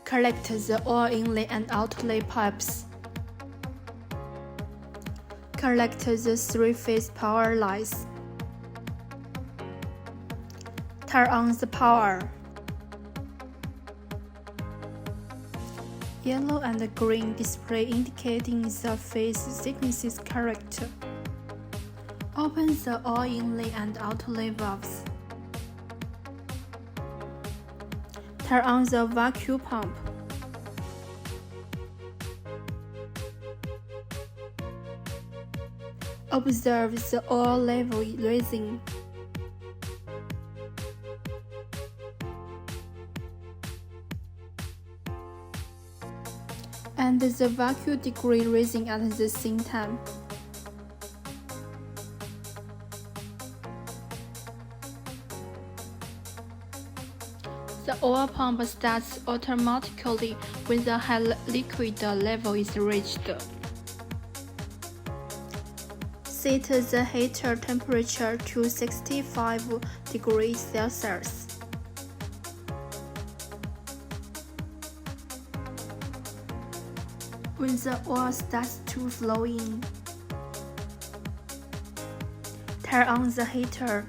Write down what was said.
Collect the oil inlet and outlet pipes. Collect the three-phase power lines. Turn on the power. Yellow and green display indicating the phase sequences correct. Open the oil inlet and outlet valves. Turn on the vacuum pump. Observe the oil level rising. And the vacuum degree rising at the same time. The oil pump starts automatically when the high liquid level is reached. Set the heater temperature to 65 degrees Celsius. When the oil starts to flow in, turn on the heater.